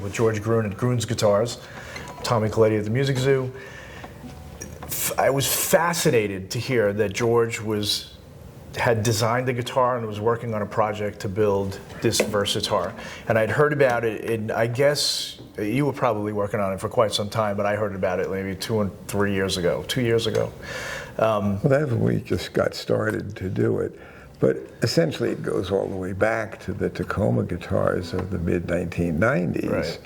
with George Gruhn at Gruhn's Guitars, Tommy Colletti at the Music Zoo. I was fascinated to hear that George had designed the guitar and was working on a project to build this Versitar. And I'd heard about it, and I guess you were probably working on it for quite some time, but I heard about it maybe 2 years ago. Well, that's when we just got started to do it. But essentially it goes all the way back to the Tacoma guitars of the mid-1990s. Right.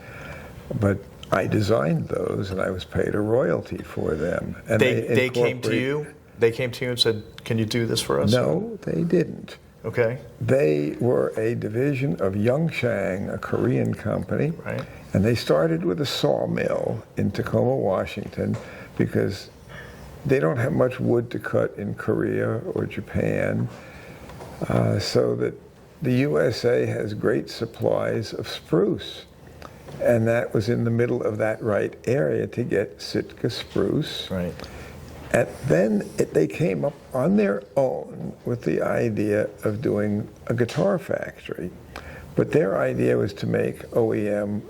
But I designed those and I was paid a royalty for them. And they came to you? They came to you and said, can you do this for us? No, they didn't. Okay. They were a division of Youngshang, a Korean company. Right. And they started with a sawmill in Tacoma, Washington, because they don't have much wood to cut in Korea or Japan. So that the USA has great supplies of spruce. And that was in the middle of that right area to get Sitka spruce. Right. And then they came up on their own with the idea of doing a guitar factory. But their idea was to make OEM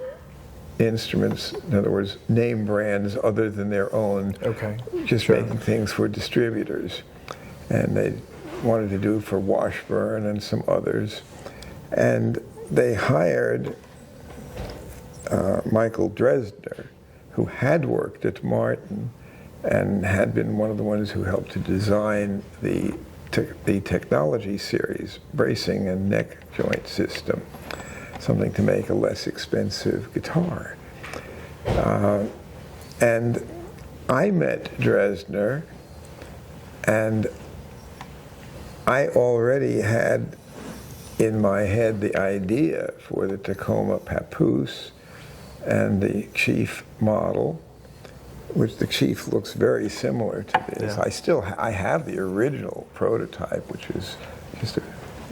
instruments, in other words, name brands other than their own, okay. Just Sure. making things for distributors. And they wanted to do for Washburn and some others. And they hired Michael Dresdner, who had worked at Martin and had been one of the ones who helped to design the technology series, bracing and neck joint system, something to make a less expensive guitar. And I met Dresdner, and I already had in my head the idea for the Tacoma Papoose and the Chief model, which the Chief looks very similar to this. Yeah. I have the original prototype, which is just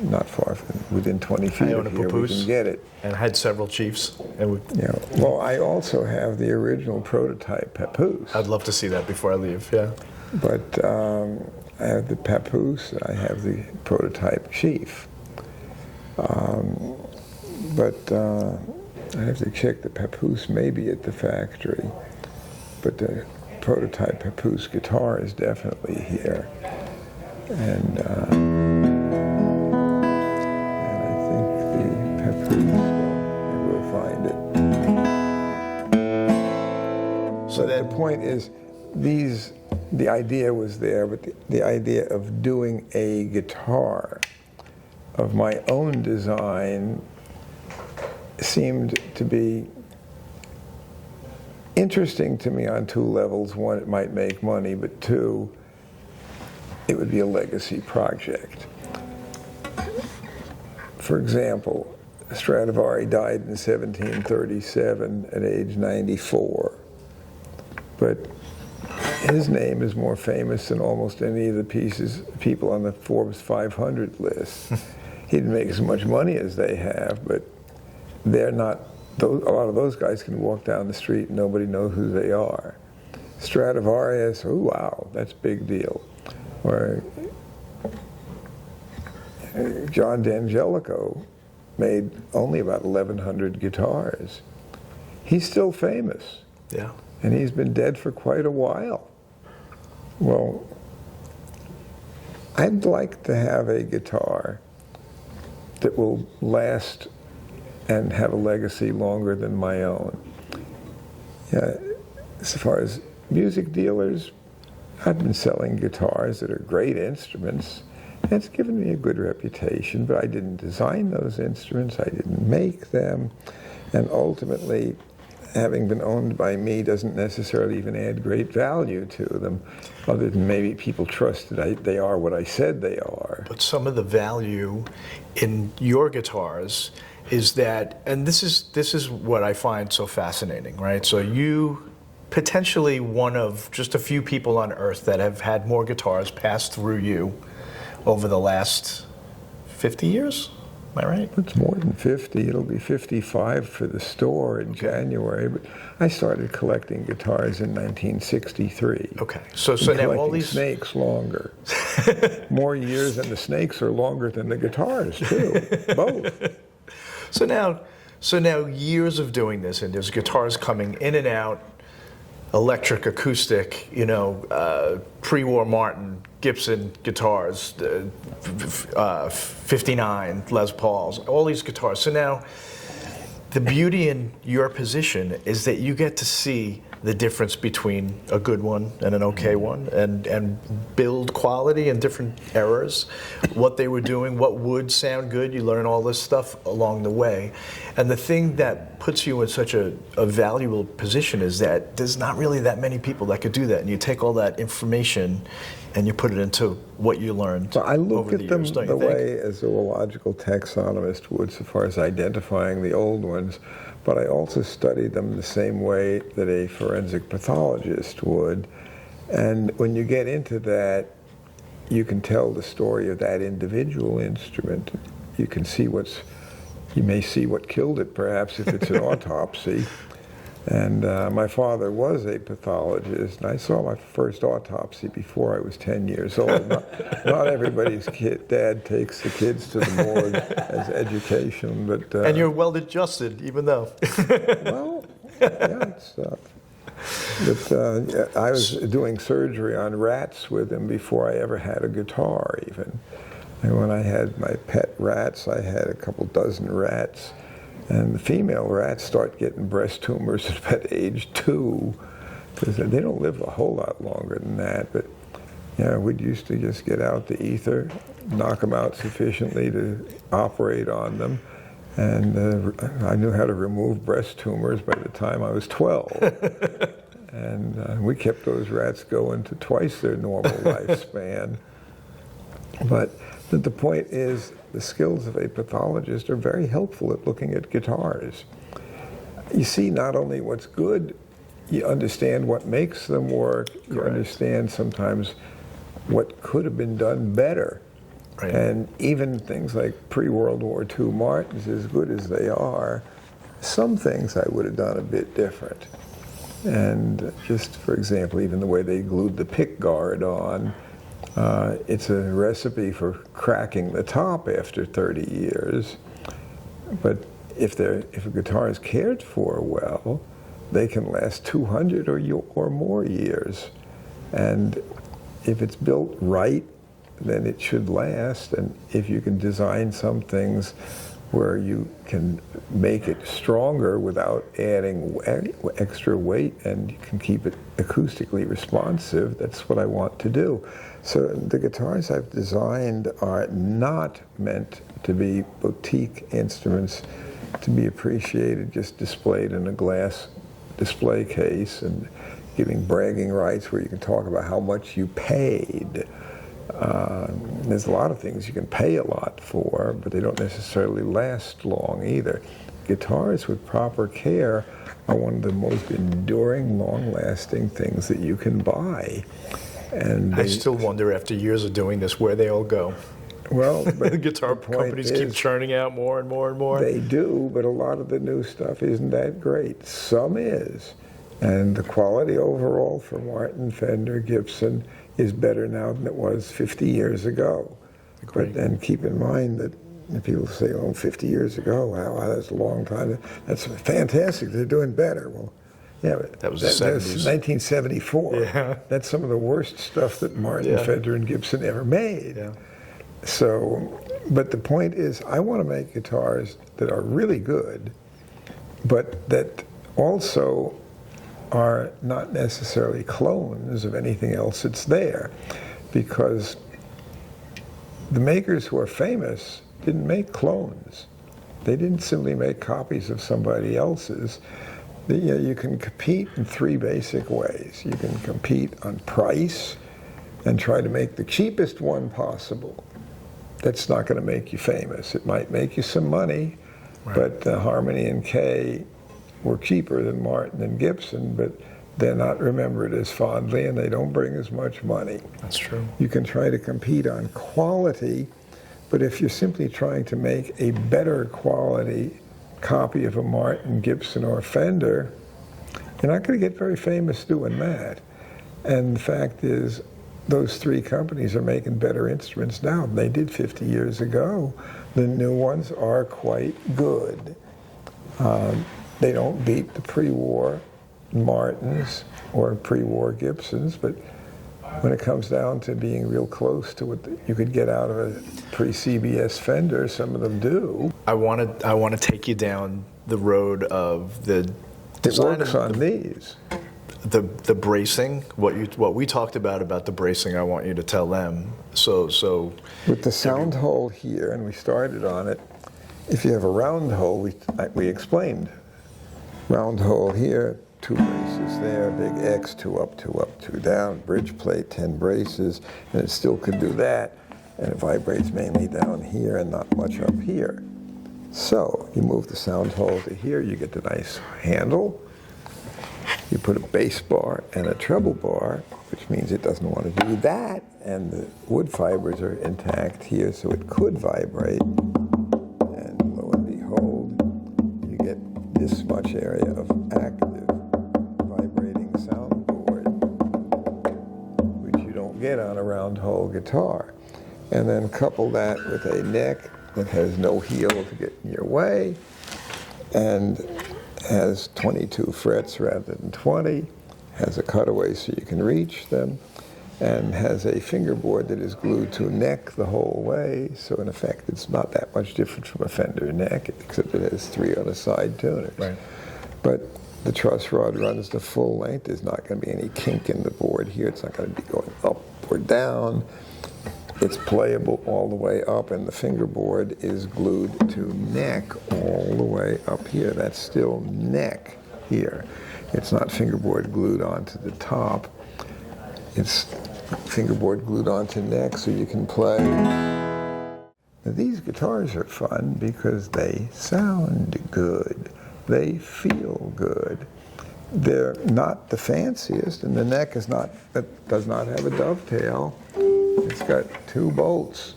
not far from, within 20 feet of here. We can get it. And I had several Chiefs. Yeah. Well, I also have the original prototype Papoose. I'd love to see that before I leave. Yeah. But I have the Papoose. I have the prototype Chief. But I have to check the Papoose maybe at the factory. But the prototype Papoose guitar is definitely here. And I think the Papoose, we'll find it. So the point is, the idea was there, but the idea of doing a guitar of my own design seemed to be interesting to me on 2 levels. One, it might make money, but 2, it would be a legacy project. For example, Stradivari died in 1737 at age 94, but his name is more famous than almost any of the people on the Forbes 500 list. He didn't make as much money as they have, but they're not. A lot of those guys can walk down the street and nobody knows who they are. Stradivarius, oh wow, that's a big deal. Or John D'Angelico made only about 1,100 guitars. He's still famous. Yeah. And he's been dead for quite a while. Well, I'd like to have a guitar that will last and have a legacy longer than my own. As far as music dealers, I've been selling guitars that are great instruments. And it's given me a good reputation, but I didn't design those instruments, I didn't make them, and ultimately, having been owned by me doesn't necessarily even add great value to them, other than maybe people trust that they are what I said they are. But some of the value in your guitars is that, and this is what I find so fascinating, right? So you potentially one of just a few people on earth that have had more guitars pass through you over the last 50 years. Am I right? It's more than 50. It'll be 55 for the store in January. But I started collecting guitars in 1963. Okay. So now all these snakes longer. More years, and the snakes are longer than the guitars too. Both. So now, So now years of doing this, and there's guitars coming in and out, electric, acoustic, pre-war Martin, Gibson guitars, 59 Les Pauls, all these guitars. So now the beauty in your position is that you get to see the difference between a good one and an okay one, and build quality in different eras, what they were doing, what would sound good. You learn all this stuff along the way. And the thing that puts you in such a valuable position is that there's not really that many people that could do that. And you take all that information and you put it into what you learned I look over at the them years, don't the you think? way a zoological taxonomist would, so far as identifying the old ones, but I also study them the same way that a forensic pathologist would. And when you get into that, you can tell the story of that individual instrument. You can see you may see what killed it, perhaps, if it's an autopsy. And my father was a pathologist, and I saw my first autopsy before I was 10 years old. Not everybody's dad takes the kids to the morgue as education, but... and you're well adjusted, even though. Well, yeah, I was doing surgery on rats with him before I ever had a guitar, even. And when I had my pet rats, I had a couple dozen rats. And the female rats start getting breast tumors at about age 2, because they don't live a whole lot longer than that. But we'd used to just get out the ether, knock them out sufficiently to operate on them. And I knew how to remove breast tumors by the time I was 12. And we kept those rats going to twice their normal lifespan. But the point is, the skills of a pathologist are very helpful at looking at guitars. You see not only what's good, you understand what makes them work, you understand sometimes what could have been done better. Right. And even things like pre-World War II Martins, as good as they are, some things I would have done a bit different. And just, for example, even the way they glued the pick guard on, it's a recipe for cracking the top after 30 years. But if a guitar is cared for well, they can last 200 or more years. And if it's built right, then it should last. And if you can design some things where you can make it stronger without adding extra weight, and you can keep it acoustically responsive, that's what I want to do. So the guitars I've designed are not meant to be boutique instruments to be appreciated, just displayed in a glass display case and giving bragging rights where you can talk about how much you paid. There's a lot of things you can pay a lot for, but they don't necessarily last long either. Guitars with proper care are one of the most enduring, long-lasting things that you can buy. And I still wonder, after years of doing this, where they all go. Well, the guitar companies keep churning out more and more and more. They do, but a lot of the new stuff isn't that great. Some is. And the quality overall for Martin, Fender, Gibson is better now than it was 50 years ago. Agreed. But then keep in mind that people say, 50 years ago, wow, that's a long time. That's fantastic, they're doing better. Well, yeah, but that was the 70s. 1974. Yeah. That's some of the worst stuff that Martin, Fender, and Gibson ever made. Yeah. So, but the point is, I want to make guitars that are really good, but that also are not necessarily clones of anything else that's there, because the makers who are famous didn't make clones. They didn't simply make copies of somebody else's. You can compete in 3 basic ways. You can compete on price and try to make the cheapest one possible. That's not going to make you famous. It might make you some money, but Harmony and Kay were cheaper than Martin and Gibson, but they're not remembered as fondly, and they don't bring as much money. That's true. You can try to compete on quality, but if you're simply trying to make a better quality copy of a Martin, Gibson, or Fender, you're not going to get very famous doing that. And the fact is, those 3 companies are making better instruments now than they did 50 years ago. The new ones are quite good. They don't beat the pre-war Martins or pre-war Gibsons, but when it comes down to being real close to what you could get out of a pre-CBS Fender, some of them do. I want to take you down the road of the It design works of on these. the bracing. What we talked about the bracing. I want you to tell them. So With the sound hole here, and we started on it, if you have a round hole, we explained. Round hole here, 2 braces there, big X, 2 up, 2 up, 2 down, bridge plate, 10 braces, and it still could do that, and it vibrates mainly down here and not much up here. So you move the sound hole to here, you get the nice handle. You put a bass bar and a treble bar, which means it doesn't want to do that, and the wood fibers are intact here, so it could vibrate. And lo and behold, you get this much area of active vibrating soundboard, which you don't get on a round hole guitar. And then couple that with a neck that has no heel to get in your way, and has 22 frets rather than 20, has a cutaway so you can reach them, and has a fingerboard that is glued to a neck the whole way, so in effect it's not that much different from a Fender neck, except it has 3 on the side tuners. Right. But the truss rod runs the full length. There's not going to be any kink in the board here. It's not going to be going up or down. It's playable all the way up, and the fingerboard is glued to neck all the way up here. That's still neck here. It's not fingerboard glued onto the top. It's fingerboard glued onto neck, so you can play. Now, these guitars are fun because they sound good. They feel good. They're not the fanciest, and the neck does not have a dovetail. It's got 2 bolts.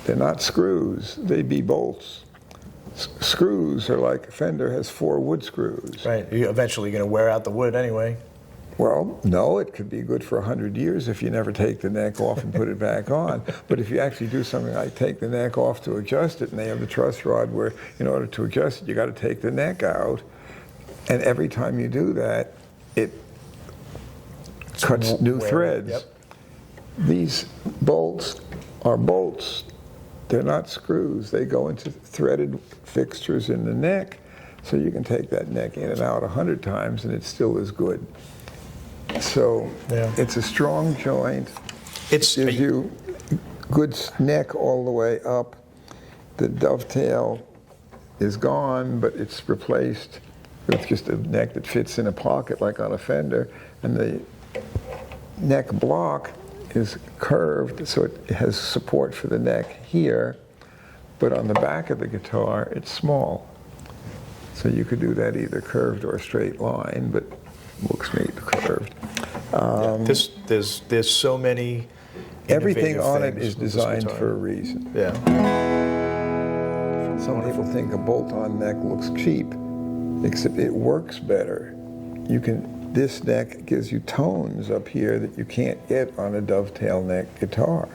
They're not screws, they be bolts. Screws are like Fender has 4 wood screws. right, you're eventually going to wear out the wood anyway. Well, no, it could be good for 100 years if you never take the neck off and put it back on. But if you actually do something like take the neck off to adjust it, and they have the truss rod where in order to adjust it, you got to take the neck out. And every time you do that, it cuts new threads. Yep. These bolts are bolts. They're not screws. They go into threaded fixtures in the neck, so you can take that neck in and out 100 times and it still is good. So Yeah. it's a strong joint. It's Gives you good neck all the way up. The dovetail is gone, but it's replaced with just a neck that fits in a pocket like on a Fender, and the neck block is curved, so it has support for the neck here, but on the back of the guitar, it's small. So you could do that either curved or a straight line, but looks neat curved. there's so many. Everything innovative on it things is with this designed guitar. for a reason. Yeah. Some people think a bolt-on neck looks cheap, except it works better. This neck gives you tones up here that you can't get on a dovetail neck guitar.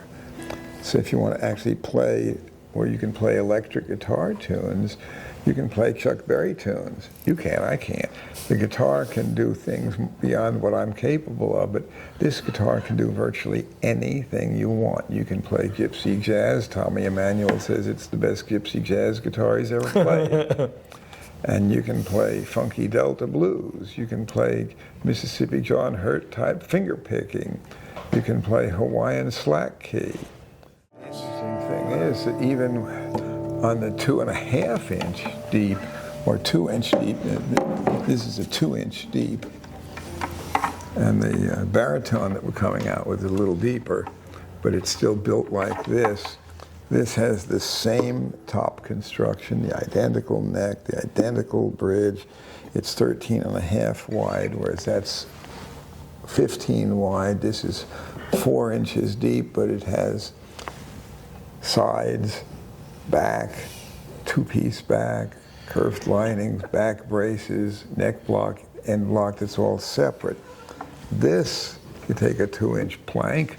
So if you want to actually play where you can play electric guitar tunes, you can play Chuck Berry tunes. You can, I can't. The guitar can do things beyond what I'm capable of, but this guitar can do virtually anything you want. You can play gypsy jazz. Tommy Emmanuel says it's the best gypsy jazz guitar he's ever played. And you can play funky Delta blues. You can play Mississippi John Hurt type finger picking. You can play Hawaiian slack key. The interesting thing is that even on the 2.5 inch deep or 2 inch deep, this is a 2 inch deep, and the baritone that we're coming out with is a little deeper, but it's still built like this. This has the same top construction, the identical neck, the identical bridge. It's 13.5 wide, whereas that's 15 wide. This is 4 inches deep, but it has sides, back, 2-piece back, curved linings, back braces, neck block, end block, that's all separate. This, you take a 2-inch plank,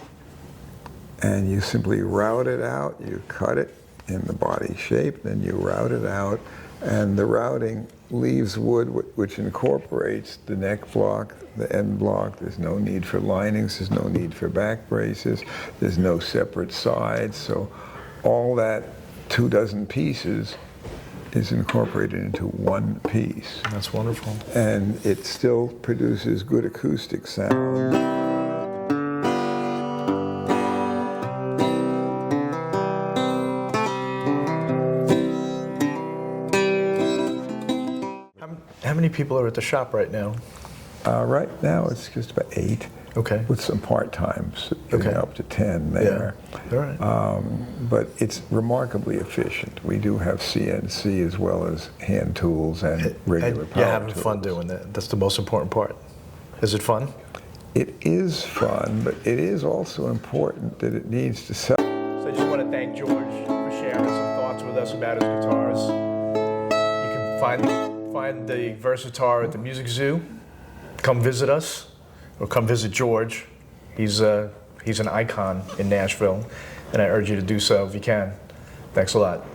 and you simply route it out, you cut it in the body shape, then you route it out, And the routing leaves wood which incorporates the neck block, the end block. There's no need for linings, there's no need for back braces, there's no separate sides. So all that 24 pieces is incorporated into one piece. That's wonderful. And it still produces good acoustic sound. How many people are at the shop right now? Right now it's just about 8. Okay. With some part-times, Okay. up to 10 there. Yeah. All right. But it's remarkably efficient. We do have CNC as well as hand tools and regular power You're having tools. fun doing that. That's the most important part. Is it fun? It is fun, but it is also important that it needs to sell. So I just want to thank George for sharing some thoughts with us about his guitars. You can find the Versitar at the Music Zoo. Come visit us, or come visit George. He's an icon in Nashville, and I urge you to do so if you can. Thanks a lot.